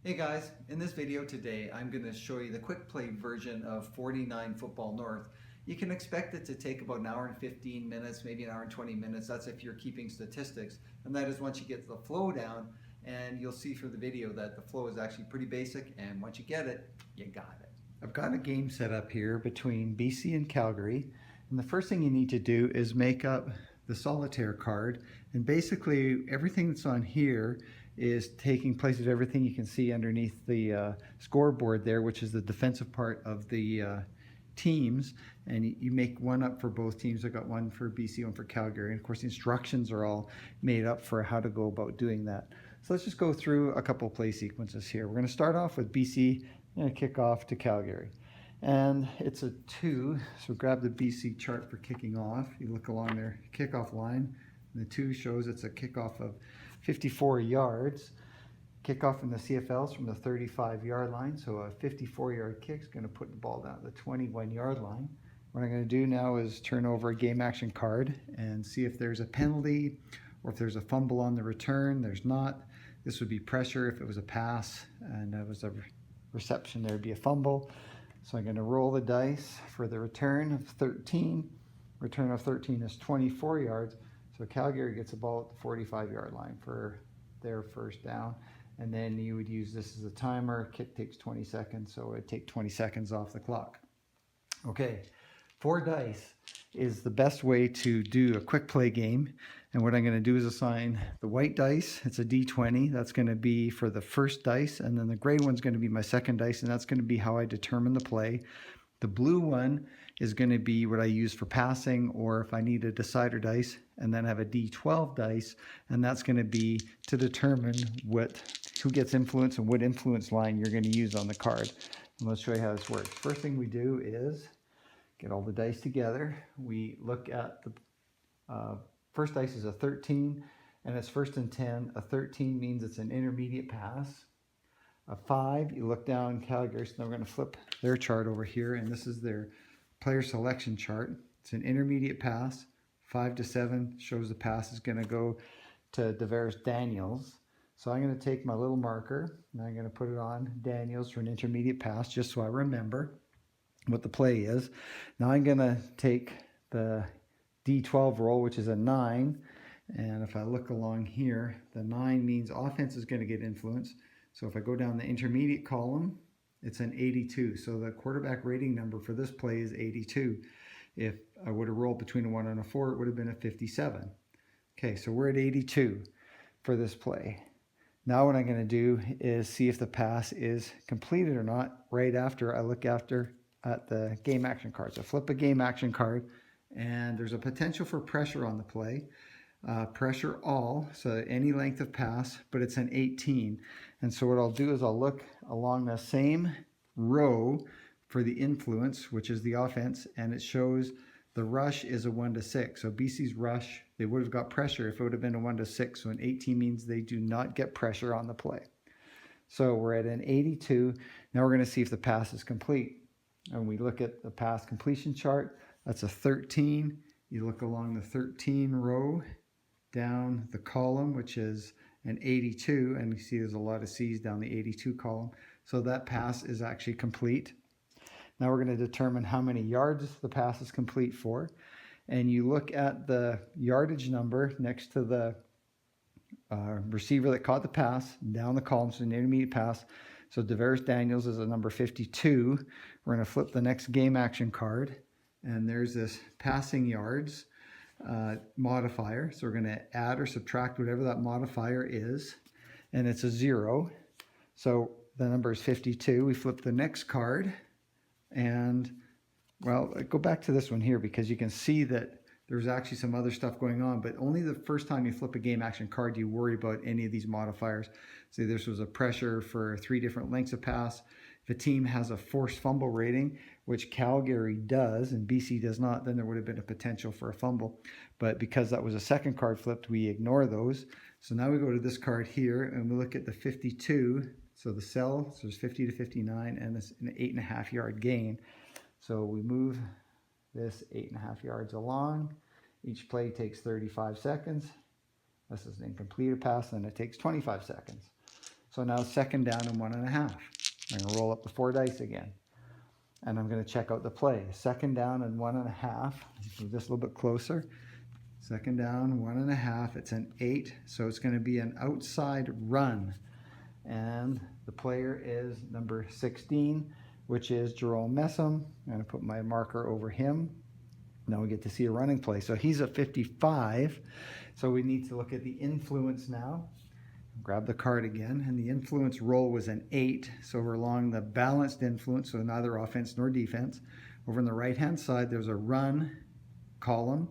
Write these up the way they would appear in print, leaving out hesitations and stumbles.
Hey guys, in this video today I'm going to show you the quick play version of 49 Football North. You can expect it to take about an hour and 15 minutes, maybe an hour and 20 minutes. That's if you're keeping statistics. And that is once you get the flow down, and you'll see through the video that the flow is actually pretty basic, and once you get it, you got it. I've got a game set up here between BC and Calgary, and the first thing you need to do is make up the solitaire card, and basically everything that's on here is taking place of everything you can see underneath the scoreboard there, which is the defensive part of the teams, and you make one up for both teams. I got one for BC, one for Calgary, and of course the instructions are all made up for how to go about doing that. So let's just go through a couple of play sequences here. We're going to start off with BC and kick off to Calgary, and it's a 2, so grab the BC chart for kicking off. You look along their kickoff line, and the 2 shows it's a kickoff of 54 yards. Kickoff in the CFL is from the 35-yard line, so a 54-yard kick is going to put the ball down at the 21-yard line. What I'm going to do now is turn over a game action card and see if there's a penalty or if there's a fumble on the return. There's not. This would be pressure. If it was a pass and it was a reception, there would be a fumble. So I'm going to roll the dice for the return of 13. Return of 13 is 24 yards. So Calgary gets a ball at the 45-yard line for their first down. And then you would use this as a timer. Kick takes 20 seconds, so it'd take 20 seconds off the clock. Okay, 4 dice is the best way to do a quick play game. And what I'm going to do is assign the white dice. It's a D20. That's going to be for the first dice. And then the gray one's going to be my second dice, and that's going to be how I determine the play. The blue one is going to be what I use for passing, or if I need a decider dice, and then I have a D12 dice, and that's going to be to determine who gets influence and what influence line you're going to use on the card. And let's show you how this works. First thing we do is get all the dice together. We look at the first dice is a 13, and it's first and 10. A 13 means it's an intermediate pass. A 5, you look down Calgary, so now we're going to flip their chart over here, and this is their player selection chart. It's an intermediate pass. 5 to 7 shows the pass is going to go to Devers Daniels. So I'm going to take my little marker, and I'm going to put it on Daniels for an intermediate pass, just so I remember what the play is. Now I'm going to take the D12 roll, which is a 9, and if I look along here, the 9 means offense is going to get influence. So if I go down the intermediate column, it's an 82. So the quarterback rating number for this play is 82. If I would have rolled between a 1 and a 4, it would have been a 57. Okay, so we're at 82 for this play. Now what I'm going to do is see if the pass is completed or not right after I look at the game action card. So flip a game action card, and there's a potential for pressure on the play. Pressure all, so any length of pass, but it's an 18. And so what I'll do is I'll look along the same row for the influence, which is the offense, and it shows the rush is a 1 to 6. So BC's rush, they would have got pressure if it would have been a 1 to 6. So an 18 means they do not get pressure on the play. So we're at an 82. Now we're going to see if the pass is complete. And we look at the pass completion chart. That's a 13. You look along the 13 row, down the column, which is an 82, and you see there's a lot of C's down the 82 column. So that pass is actually complete. Now we're going to determine how many yards the pass is complete for. And you look at the yardage number next to the receiver that caught the pass, down the column, so an intermediate pass. So Devers Daniels is a number 52. We're going to flip the next game action card, and there's this passing yards modifier. So we're going to add or subtract whatever that modifier is, and it's a 0. So the number is 52. We flip the next card, and well, go back to this one here because you can see that there's actually some other stuff going on, but only the first time you flip a game action card do you worry about any of these modifiers. See, this was a pressure for 3 different lengths of pass. If a team has a forced fumble rating, which Calgary does and BC does not, then there would have been a potential for a fumble. But because that was a second card flipped, we ignore those. So now we go to this card here and we look at the 52. So the cell, so there's 50 to 59, and it's an 8.5 yard gain. So we move this 8.5 yards along. Each play takes 35 seconds. This is an incomplete pass, and it takes 25 seconds. So now second down and 1.5. I'm going to roll up the 4 dice again. And I'm going to check out the play. Second down and 1.5. Move this a little bit closer. Second down, 1.5. It's an 8, so it's going to be an outside run. And the player is number 16, which is Jerome Messam. I'm going to put my marker over him. Now we get to see a running play. So he's a 55. So we need to look at the influence now. Grab the card again, and the influence roll was an 8. So we're along the balanced influence, so neither offense nor defense. Over on the right-hand side, there's a run column,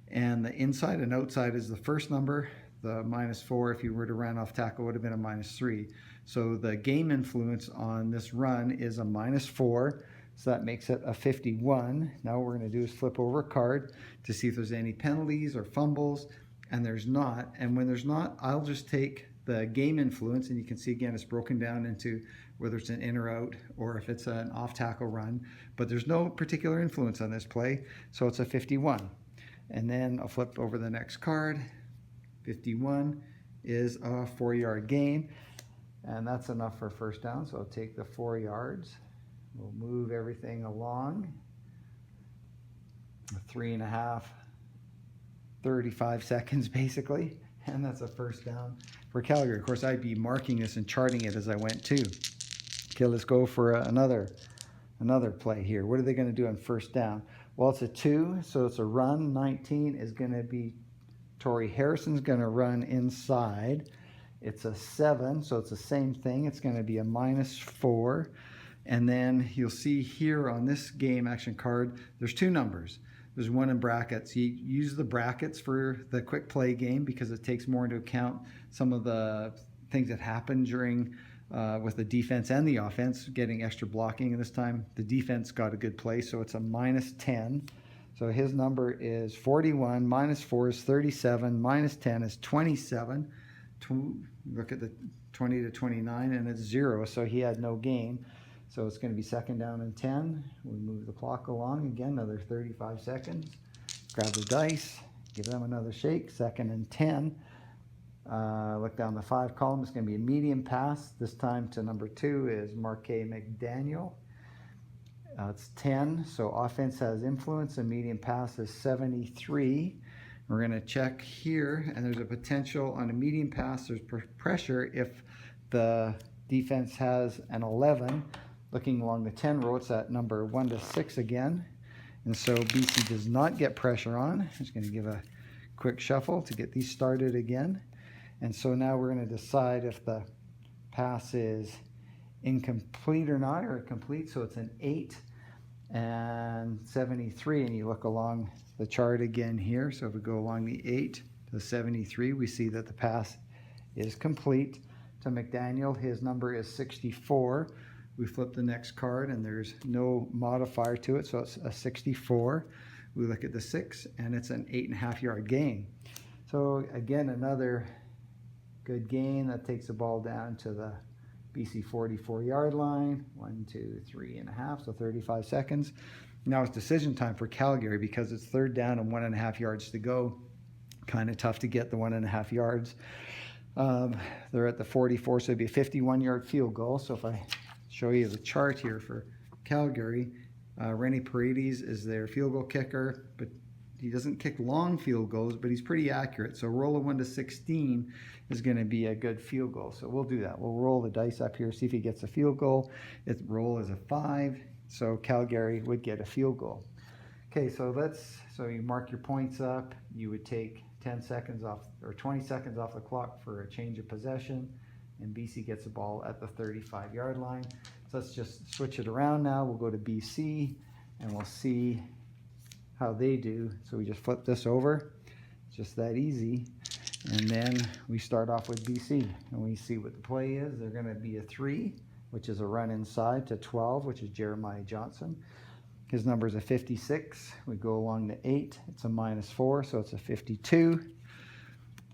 and the inside and outside is the first number. The -4, if you were to run off tackle, would have been a -3. So the game influence on this run is a -4, so that makes it a 51. Now what we're going to do is flip over a card to see if there's any penalties or fumbles, and there's not. And when there's not, I'll just take the game influence, and you can see again it's broken down into whether it's an in or out or if it's an off tackle run, but there's no particular influence on this play, so it's a 51. And then I'll flip over the next card. 51 is a 4-yard gain, and that's enough for first down, so I'll take the 4 yards. We'll move everything along. 3.5, 35 seconds basically, and that's a first down for Calgary. Of course, I'd be marking this and charting it as I went too. Okay, let's go for another play here. What are they going to do on first down? Well, it's a 2, so it's a run. 19 is going to be Torrey Harrison's going to run inside. It's a 7, so it's the same thing. It's going to be a -4. And then you'll see here on this game action card, there's 2 numbers. There's 1 in brackets. You use the brackets for the quick play game because it takes more into account some of the things that happen during with the defense and the offense, getting extra blocking. And this time the defense got a good play, so it's a -10. So his number is 41, -4 is 37, -10 is 27. Look at the 20 to 29, and it's 0, so he had no gain. So it's going to be second down and 10. We move the clock along again, another 35 seconds. Grab the dice, give them another shake, second and 10. Look down the 5 column, it's going to be a medium pass. This time to number 2 is Marquet McDaniel. It's 10, so offense has influence, and medium pass is 73. We're going to check here, and there's a potential on a medium pass, there's pressure if the defense has an 11. Looking along the 10 row, it's at number 1 to 6 again. And so BC does not get pressure on. I'm just going to give a quick shuffle to get these started again. And so now we're going to decide if the pass is incomplete or not, or complete. So it's an 8 and 73. And you look along the chart again here. So if we go along the 8 to 73, we see that the pass is complete to McDaniel. His number is 64. We flip the next card, and there's no modifier to it, so it's a 64. We look at the 6, and it's an 8.5-yard gain. So again, another good gain. That takes the ball down to the BC 44-yard line. 1, 2, 3.5, so 35 seconds. Now it's decision time for Calgary because it's third down and 1.5 yards to go. Kind of tough to get the 1.5 yards. They're at the 44, so it'd be a 51-yard field goal. So if I show you the chart here for Calgary, Rennie Paredes is their field goal kicker, but he doesn't kick long field goals, but he's pretty accurate. So roll of 1 to 16 is going to be a good field goal. So we'll do that. We'll roll the dice up here, see if he gets a field goal. Its roll is a 5, so Calgary would get a field goal. Okay, so you mark your points up. You would take 10 seconds off or 20 seconds off the clock for a change of possession, and BC gets the ball at the 35-yard line. So let's just switch it around now. We'll go to BC and we'll see how they do. So we just flip this over. It's just that easy. And then we start off with BC and we see what the play is. They're going to be a 3, which is a run inside to 12, which is Jeremiah Johnson. His number is a 56. We go along to 8. It's a -4, so it's a 52.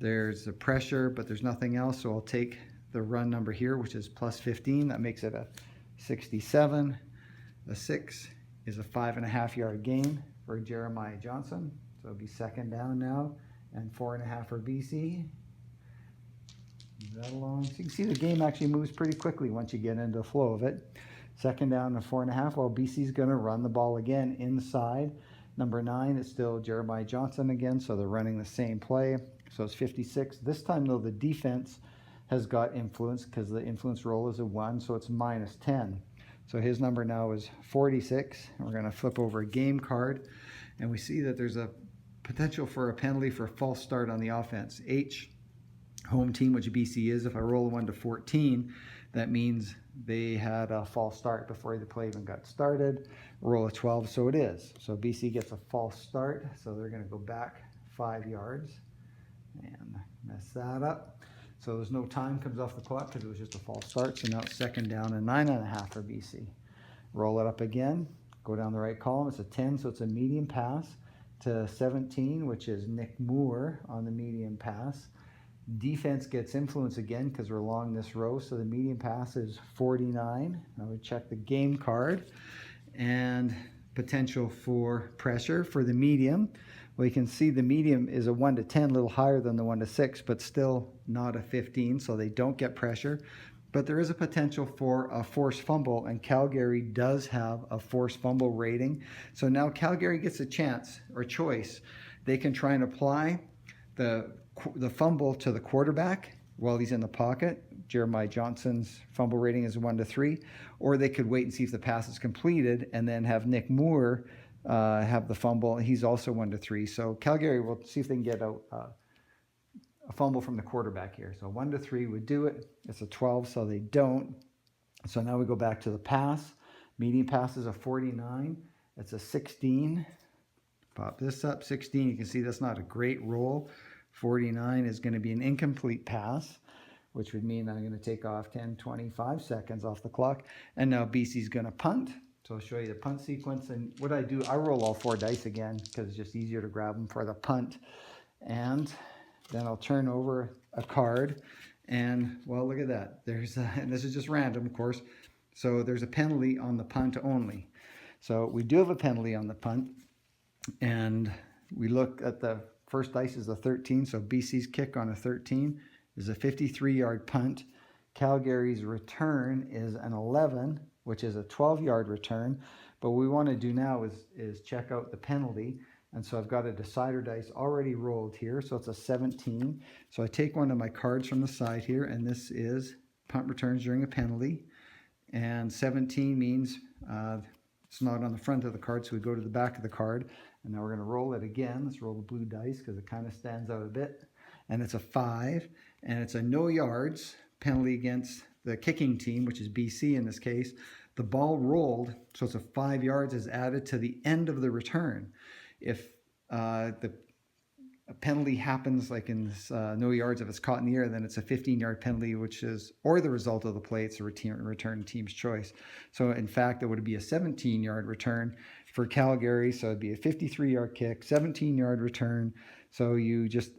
There's the pressure, but there's nothing else, so I'll take the run number here, which is +15. That makes it a 67. The 6 is a 5.5-yard gain for Jeremiah Johnson. So it'll be second down now, and 4.5 for BC. that along. So you can see the game actually moves pretty quickly once you get into the flow of it. Second down and 4.5. Well, BC's going to run the ball again inside. Number 9 is still Jeremiah Johnson again, so they're running the same play. So it's 56. This time, though, the defense has got influence because the influence roll is a 1, so it's -10. So his number now is 46. We're going to flip over a game card, and we see that there's a potential for a penalty for a false start on the offense. H, home team, which BC is. If I roll a 1 to 14, that means they had a false start before the play even got started. Roll a 12, so it is. So BC gets a false start, so they're going to go back 5 yards and mess that up. So there's no time comes off the clock because it was just a false start. So now it's second down and 9.5 for BC. Roll it up again, go down the right column. It's a 10, so it's a medium pass to 17, which is Nick Moore on the medium pass. Defense gets influence again because we're along this row, so the medium pass is 49. I would check the game card and potential for pressure for the medium. Well, you can see the medium is a 1 to 10, a little higher than the 1 to 6, but still not a 15, so they don't get pressure. But there is a potential for a forced fumble, and Calgary does have a forced fumble rating. So now Calgary gets a chance or choice. They can try and apply the fumble to the quarterback while he's in the pocket. Jeremiah Johnson's fumble rating is 1 to 3. Or they could wait and see if the pass is completed and then have Nick Moore have the fumble. He's also 1 to 3. So Calgary will see if they can get a fumble from the quarterback here. So 1 to 3 would do it. It's a 12, so they don't. So now we go back to the pass. Medium pass is a 49. It's a 16. Pop this up, 16. You can see that's not a great roll. 49 is going to be an incomplete pass, which would mean I'm going to take off 10, 25 seconds off the clock. And now BC's going to punt. So I'll show you the punt sequence. And what I do, I roll all 4 dice again because it's just easier to grab them for the punt. And then I'll turn over a card. And, well, look at that. And this is just random, of course. So there's a penalty on the punt only. So we do have a penalty on the punt. And we look at the first dice is a 13. So BC's kick on a 13 is a 53-yard punt. Calgary's return is an 11, which is a 12-yard return. But what we want to do now is check out the penalty. And so I've got a decider dice already rolled here. So it's a 17. So I take one of my cards from the side here, and this is punt returns during a penalty. And 17 means it's not on the front of the card, so we go to the back of the card. And now we're going to roll it again. Let's roll the blue dice because it kind of stands out a bit. And it's a 5. And it's a no yards penalty against the kicking team, which is BC in this case. The ball rolled, so it's a 5 yards is added to the end of the return. If the penalty happens like in this no yards, if it's caught in the air, then it's a 15-yard penalty, which is, or the result of the play, it's a return team's choice. So in fact, it would be a 17-yard return for Calgary. So it'd be a 53-yard kick, 17-yard return. So you just,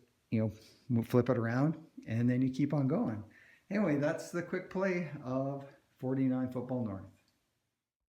flip it around and then you keep on going. Anyway, that's the quick play of 49 Football North.